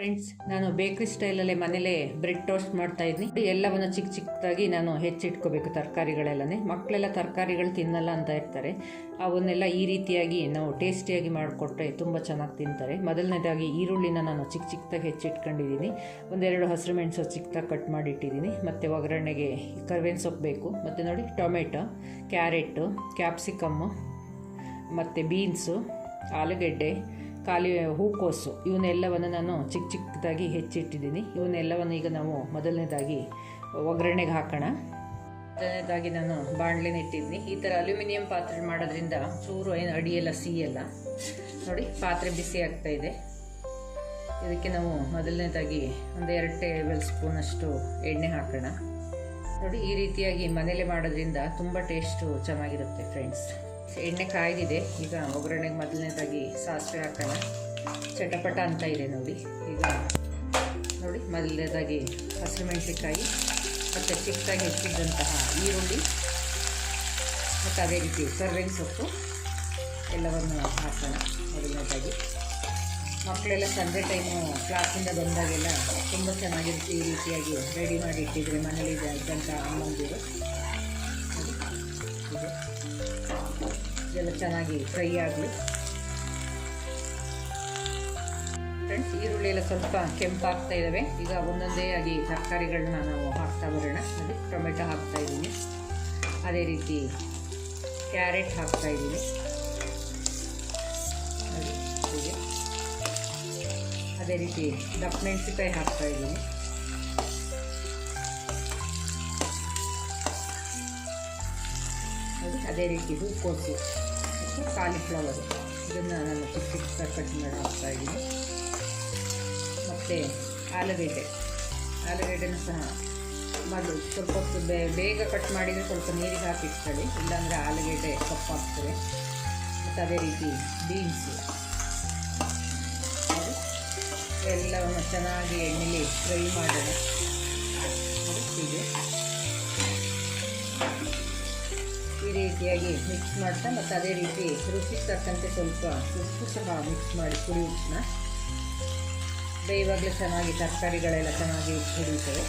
Friends, ನಾನು ಬೇಕ್ರಿ ಸ್ಟೈಲಲ್ಲೇ ಮನೇಲೇ ಬ್ರೆಡ್ ಟೋಸ್ಟ್ ಮಾಡ್ತಾ ಇದ್ದೀನಿ. ಎಲ್ಲವನ್ನು ಚಿಕ್ಕ ಚಿಕ್ಕದಾಗಿ ನಾನು ಹೆಚ್ಚಿಟ್ಕೋಬೇಕು. ತರಕಾರಿಗಳೆಲ್ಲನೇ ಮಕ್ಕಳೆಲ್ಲ ತರಕಾರಿಗಳು ತಿನ್ನಲ್ಲ ಅಂತ ಇರ್ತಾರೆ. ಅವನ್ನೆಲ್ಲ ಈ ರೀತಿಯಾಗಿ ನಾವು ಟೇಸ್ಟಿಯಾಗಿ ಮಾಡಿಕೊಟ್ರೆ ತುಂಬ ಚೆನ್ನಾಗಿ ತಿಂತಾರೆ. ಮೊದಲನೇದಾಗಿ ಈರುಳ್ಳಿನ ನಾನು ಚಿಕ್ಕ ಚಿಕ್ಕದಾಗಿ ಹೆಚ್ಚಿಟ್ಕೊಂಡಿದ್ದೀನಿ. ಒಂದೆರಡು ಹಸಿರು ಮೆಣಸು ಚಿಕ್ಕದಾಗಿ ಕಟ್ ಮಾಡಿಟ್ಟಿದ್ದೀನಿ. ಮತ್ತು ಒಗ್ಗರಣೆಗೆ ಕರಿಬೇವಿನ ಸೊಪ್ಪು ಬೇಕು. ಮತ್ತು ನೋಡಿ, ಟೊಮೆಟೊ, ಕ್ಯಾರೆಟು, ಕ್ಯಾಪ್ಸಿಕಮ್ಮು, ಮತ್ತು ಬೀನ್ಸು, ಆಲೂಗೆಡ್ಡೆ, ಹೂಕೋಸು ಇವನ್ನೆಲ್ಲವನ್ನು ನಾನು ಚಿಕ್ಕ ಚಿಕ್ಕದಾಗಿ ಹೆಚ್ಚಿಟ್ಟಿದ್ದೀನಿ. ಇವನ್ನೆಲ್ಲವನ್ನು ಈಗ ನಾವು ಮೊದಲನೇದಾಗಿ ಒಗ್ಗರಣೆಗೆ ಹಾಕೋಣ. ಮೊದಲನೇದಾಗಿ ನಾನು ಬಾಣಲೆನ ಇಟ್ಟಿದ್ದೀನಿ. ಈ ಥರ ಅಲ್ಯೂಮಿನಿಯಂ ಪಾತ್ರೆ ಮಾಡೋದ್ರಿಂದ ಚೂರು ಏನು ಅಡಿಯೆಲ್ಲ ಸಿಹಿಯಲ್ಲ. ನೋಡಿ, ಪಾತ್ರೆ ಬಿಸಿ ಆಗ್ತಾಯಿದೆ. ಇದಕ್ಕೆ ನಾವು ಮೊದಲನೇದಾಗಿ ಒಂದು 2 ಟೇಬಲ್ ಸ್ಪೂನಷ್ಟು ಎಣ್ಣೆ ಹಾಕೋಣ. ನೋಡಿ, ಈ ರೀತಿಯಾಗಿ ಮನೇಲೆ ಮಾಡೋದ್ರಿಂದ ತುಂಬ ಟೇಸ್ಟು ಚೆನ್ನಾಗಿರುತ್ತೆ ಫ್ರೆಂಡ್ಸ್. ಎಣ್ಣೆ ಕಾಯ್ದಿದೆ. ಈಗ ಒಗ್ಗರಣೆಗೆ ಮೊದಲನೇದಾಗಿ ಸಾಸಿವೆ ಹಾಕೋಣ. ಚಟಪಟ ಅಂತ ಇದೆ ನೋಡಿ. ಈಗ ನೋಡಿ, ಮೊದಲನೇದಾಗಿ ಹಸಿಮೆಣಸಿನಕಾಯಿ ಮತ್ತು ಚಿಕ್ಕದಾಗಿ ಹೆಚ್ಚಿದ್ದಂತಹ ಈರುಳ್ಳಿ ಮತ್ತು ಅದೇ ರೀತಿ ಕರಿಬೇವಿನ ಸೊಪ್ಪು ಎಲ್ಲವನ್ನು ಹಾಕೋಣ. ಮೊದಲನೇದಾಗಿ ಮಕ್ಕಳೆಲ್ಲ ಸಂಜೆ ಟೈಮು ಕ್ಲಾಸಿಂದ ಬಂದಾಗೆಲ್ಲ ತುಂಬ ಚೆನ್ನಾಗಿರುತ್ತೆ. ಈ ರೀತಿಯಾಗಿ ರೆಡಿ ಮಾಡಿ ಇಟ್ಟಿದ್ರೆ ಮನೇಲಿ ಇದ್ದಂಥ ಅಮ್ಮಂದಿರು ಇದೆಲ್ಲ ಚೆನ್ನಾಗಿ ಫ್ರೈ ಆಗಲಿ ಫ್ರೆಂಡ್ಸ್. ಈರುಳ್ಳಿ ಎಲ್ಲ ಸ್ವಲ್ಪ ಕೆಂಪಾಗ್ತಾ ಇದ್ದಾವೆ. ಈಗ ಒಂದೊಂದೇ ಆಗಿ ತರಕಾರಿಗಳನ್ನ ನಾವು ಹಾಕ್ತಾ ಬರೋಣ. ನೋಡಿ, ಟೊಮೆಟೊ ಹಾಕ್ತಾ ಇದ್ದೀನಿ. ಅದೇ ರೀತಿ ಕ್ಯಾರೆಟ್ ಹಾಕ್ತಾ ಇದ್ದೀನಿ. ನೋಡಿ, ಹೀಗೆ ಅದೇ ರೀತಿ ದಪ್ಪಮೆಣಸಿನಕಾಯಿ ಹಾಕ್ತಾ ಇದ್ದೀನಿ. ಅದೇ ರೀತಿ ಹೂಕೋಸು ಮತ್ತು ಕಾಲಿಫ್ಲವರು ಇದನ್ನು ನಾನು ಚಿಕ್ಕ ಚಿಕ್ಕ ಕಟ್ ಮಾಡಿ ಹಾಕ್ತಾಯಿದ್ದೀನಿ. ಮತ್ತು ಆಲೂಗೆಡ್ಡೆನೂ ಸಹ ಮೊದಲು ಸ್ವಲ್ಪ ಹೊತ್ತು ಬೇಗ ಕಟ್ ಮಾಡಿದರೆ ಸ್ವಲ್ಪ ನೀರಿಗೆ ಹಾಕಿಟ್ಕೊಳ್ಳಿ, ಇಲ್ಲಾಂದರೆ ಆಲೂಗೆಡ್ಡೆ ಕಪ್ಪಾಗ್ತದೆ. ಮತ್ತು ಅದೇ ರೀತಿ ಬೀನ್ಸು ಎಲ್ಲವನ್ನು ಚೆನ್ನಾಗಿ ಎಣ್ಣೆಲಿ ಫ್ರೈ ಮಾಡೋಣ. ಹೀಗೆ ಈ ರೀತಿಯಾಗಿ ಮಿಕ್ಸ್ ಮಾಡ್ತಾ, ಮತ್ತು ಅದೇ ರೀತಿ ರುಚಿಗೆ ತಕ್ಕಂತೆ ಸ್ವಲ್ಪ ಉಪ್ಪು ಸಹ ಮಿಕ್ಸ್ ಮಾಡಿ ಪುಡಿ ಉಪ್ಪನ್ನ ಬೇಯುವಾಗಲೇ ಚೆನ್ನಾಗಿ ತರಕಾರಿಗಳೆಲ್ಲ ಚೆನ್ನಾಗಿ ಹುರಿಯುತ್ತವೆ.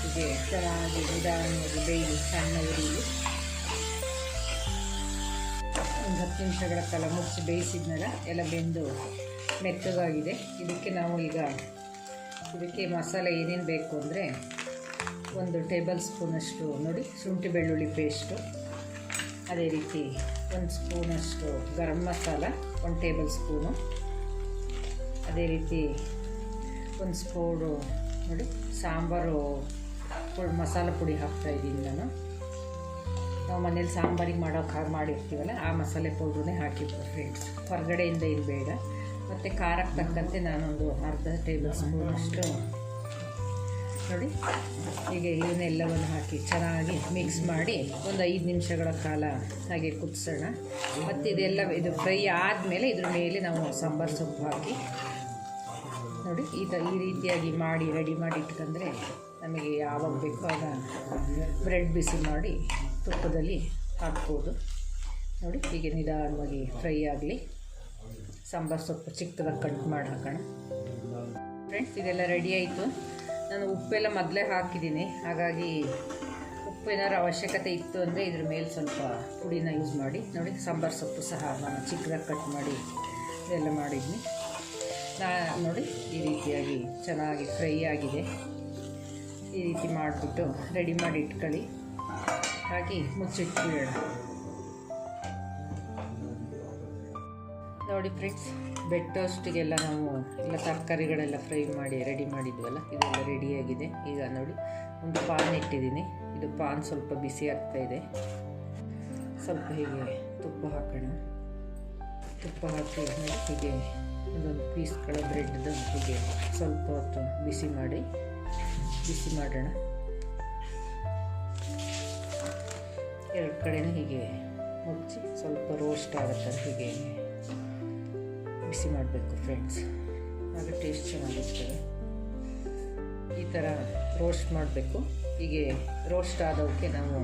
ಹೀಗೆ ಚೆನ್ನಾಗಿ ನಿಧಾನವಾಗಿ ಬೇಯಿ ಸಣ್ಣ ಉರಿಲಿ ಒಂದು 10 ನಿಮಿಷಗಳ ಕಾಲ ಮುಚ್ಚಿ ಬೇಯಿಸಿದ್ಮೇಲೆ ಎಲ್ಲ ಬೆಂದು ಮೆತ್ತಗಾಗಿದೆ. ಇದಕ್ಕೆ ಮಸಾಲೆ ಏನೇನು ಬೇಕು ಅಂದರೆ 1 ಟೇಬಲ್ ಸ್ಪೂನಷ್ಟು ನೋಡಿ ಶುಂಠಿ ಬೆಳ್ಳುಳ್ಳಿ ಪೇಸ್ಟು, ಅದೇ ರೀತಿ 1 ಸ್ಪೂನಷ್ಟು ಗರಂ ಮಸಾಲ 1 ಟೇಬಲ್ ಸ್ಪೂನು, ಅದೇ ರೀತಿ 1 ಸ್ಪೂನು ನೋಡಿ ಸಾಂಬಾರು ಮಸಾಲ ಪುಡಿ ಹಾಕ್ತಾಯಿದ್ದೀನಿ ನಾನು. ನಾವು ಮನೇಲಿ ಸಾಂಬಾರಿಗೆ ಮಾಡಿರ್ತೀವಲ್ಲ ಆ ಮಸಾಲೆ ಪೌಡ್ರನ್ನೇ ಹಾಕಿದ್ದು ಫ್ರೆಂಡ್ಸ್, ಹೊರಗಡೆಯಿಂದ ಇದು ಬೇಡ. ಮತ್ತು ಖಾರಕ್ಕೆ ತಕ್ಕಂತೆ ನಾನೊಂದು ಅರ್ಧ ಟೇಬಲ್ ಸ್ಪೂನಷ್ಟು ನೋಡಿ ಹೀಗೆ ಇವನ್ನೆಲ್ಲವನ್ನು ಹಾಕಿ ಚೆನ್ನಾಗಿ ಮಿಕ್ಸ್ ಮಾಡಿ ಒಂದು 5 ನಿಮಿಷಗಳ ಕಾಲ ಹಾಗೆ ಕುದಿಸೋಣ. ಮತ್ತು ಇದು ಫ್ರೈ ಆದಮೇಲೆ ಇದ್ರ ಮೇಲೆ ನಾವು ಸಾಂಬಾರು ಸೊಪ್ಪು ಹಾಕಿ ನೋಡಿ ಈ ರೀತಿಯಾಗಿ ಮಾಡಿ ರೆಡಿ ಮಾಡಿ ಇಟ್ಕೊಂಡ್ರೆ ನಮಗೆ ಯಾವಾಗ ಬೇಕೋ ಆಗ ಬ್ರೆಡ್ ಬಿಸಿ ಮಾಡಿ ತುಪ್ಪದಲ್ಲಿ ಹಾಕ್ಬೋದು. ನೋಡಿ, ಹೀಗೆ ನಿಧಾನವಾಗಿ ಫ್ರೈ ಆಗಲಿ. ಸಾಂಬಾರು ಸೊಪ್ಪು ಚಿಕ್ಕದಾಗಿ ಕಟ್ ಮಾಡಿ ಹಾಕೋಣ ಫ್ರೆಂಡ್ಸ್. ಇದೆಲ್ಲ ರೆಡಿ ಆಯಿತು. ನಾನು ಉಪ್ಪೆಲ್ಲ ಮೊದಲೇ ಹಾಕಿದ್ದೀನಿ, ಹಾಗಾಗಿ ಉಪ್ಪೇನಾರು ಅವಶ್ಯಕತೆ ಇತ್ತು ಅಂದರೆ ಇದ್ರ ಮೇಲೆ ಸ್ವಲ್ಪ ಪುಡಿನ ಯೂಸ್ ಮಾಡಿ. ನೋಡಿ, ಸಾಂಬಾರು ಸೊಪ್ಪು ಸಹ ನಾನು ಚಿಕ್ಕದಾಗಿ ಕಟ್ ಮಾಡಿ ಇದೆಲ್ಲ ಮಾಡಿದ್ದೀನಿ. ನೋಡಿ, ಈ ರೀತಿಯಾಗಿ ಚೆನ್ನಾಗಿ ಫ್ರೈ ಆಗಿದೆ. ಈ ರೀತಿ ಮಾಡಿಬಿಟ್ಟು ರೆಡಿ ಮಾಡಿ ಇಟ್ಕೊಳ್ಳಿ. ಹಾಗೆ ಮುಚ್ಚಿಟ್ಬಿಡೋಣ. ನೋಡಿ ಫ್ರೆಂಡ್ಸ್, ಬ್ರೆಡ್ ಟೋಸ್ಟಿಗೆಲ್ಲ ನಾವು ಎಲ್ಲ ತರಕಾರಿಗಳೆಲ್ಲ ಫ್ರೈ ಮಾಡಿ ರೆಡಿ ಮಾಡಿದ್ವಲ್ಲ, ಇದೆಲ್ಲ ರೆಡಿಯಾಗಿದೆ. ಈಗ ನೋಡಿ, ಒಂದು ಪಾನ್ ಇಟ್ಟಿದ್ದೀನಿ. ಇದು ಪಾನ್ ಸ್ವಲ್ಪ ಬಿಸಿ ಆಗ್ತಾಯಿದೆ. ಸ್ವಲ್ಪ ಹೀಗೆ ತುಪ್ಪ ಹಾಕೋಣ. ತುಪ್ಪ ಹಾಕಿ ನೋಡಿ ಹೀಗೆ ಒಂದೊಂದು ಪೀಸ್ಗಳ ಬ್ರೆಡ್ದು ಹೀಗೆ ಸ್ವಲ್ಪ ಹೊತ್ತು ಬಿಸಿ ಮಾಡೋಣ. 2 ಕಡೆನೂ ಹೀಗೆ ಮುಚ್ಚಿ ಸ್ವಲ್ಪ ರೋಸ್ಟ್ ಆಗುತ್ತೆ ಹೀಗೆ ಬಿಸಿ ಮಾಡಬೇಕು ಫ್ರೆಂಡ್ಸ್, ಆಗ ಟೇಸ್ಟ್ ಚೆನ್ನಾಗಿರ್ತದೆ. ಈ ಥರ ರೋಸ್ಟ್ ಮಾಡಬೇಕು. ಹೀಗೆ ರೋಸ್ಟ್ ಆದವಕ್ಕೆ ನಾವು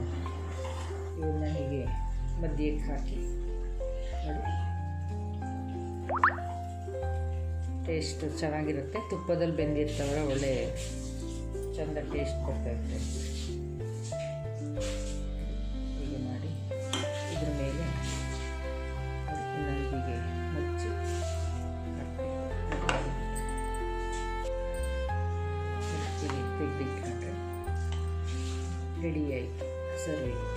ಇವನ್ನ ಹೀಗೆ ಮಧ್ಯಕ್ಕೆ ಹಾಕಿ ನೋಡಿ, ಟೇಸ್ಟ್ ಚೆನ್ನಾಗಿರುತ್ತೆ. ತುಪ್ಪದಲ್ಲಿ ಬೆಂದಿರ್ತವರ ಒಳ್ಳೆ ಚಂದ ಟೇಸ್ಟ್ ಬರ್ತಾಯಿರುತ್ತೆ. ಹೀಗೆ ಮಾಡಿ ಇದ್ರ ಮೇಲೆ ಇನ್ನೊಂದು ಹೀಗೆ ಮುಚ್ಚಿ ತೆಗೆದಿಟ್ಕೊಂಡ್ರೆ ರೆಡಿ ಆಯಿತು ಸರ್ವಿಂಗ್.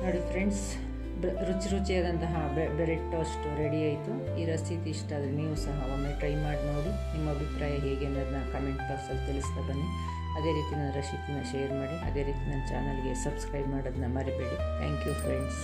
ನೋಡಿ ಫ್ರೆಂಡ್ಸ್, ರುಚಿಯಾದಂತಹ ಬ್ರೆಡ್ ಟೋಸ್ಟ್ ರೆಡಿ ಆಯಿತು. ಈ ರೆಸಿಪಿ ಇಷ್ಟ ಆದರೆ ನೀವು ಸಹ ಒಮ್ಮೆ ಟ್ರೈ ಮಾಡಿ ನೋಡಿ. ನಿಮ್ಮ ಅಭಿಪ್ರಾಯ ಹೇಗೆ ಅನ್ನೋದನ್ನ ಕಮೆಂಟ್ ಬಾಕ್ಸಲ್ಲಿ ತಿಳಿಸ್ತಾ ಬನ್ನಿ. ಅದೇ ರೀತಿ ನನ್ನ ರೆಸಿಪಿನ ಶೇರ್ ಮಾಡಿ. ಅದೇ ರೀತಿ ನನ್ನ ಚಾನಲ್ಗೆ ಸಬ್ಸ್ಕ್ರೈಬ್ ಮಾಡೋದನ್ನ ಮರಿಬೇಡಿ. Thank you friends.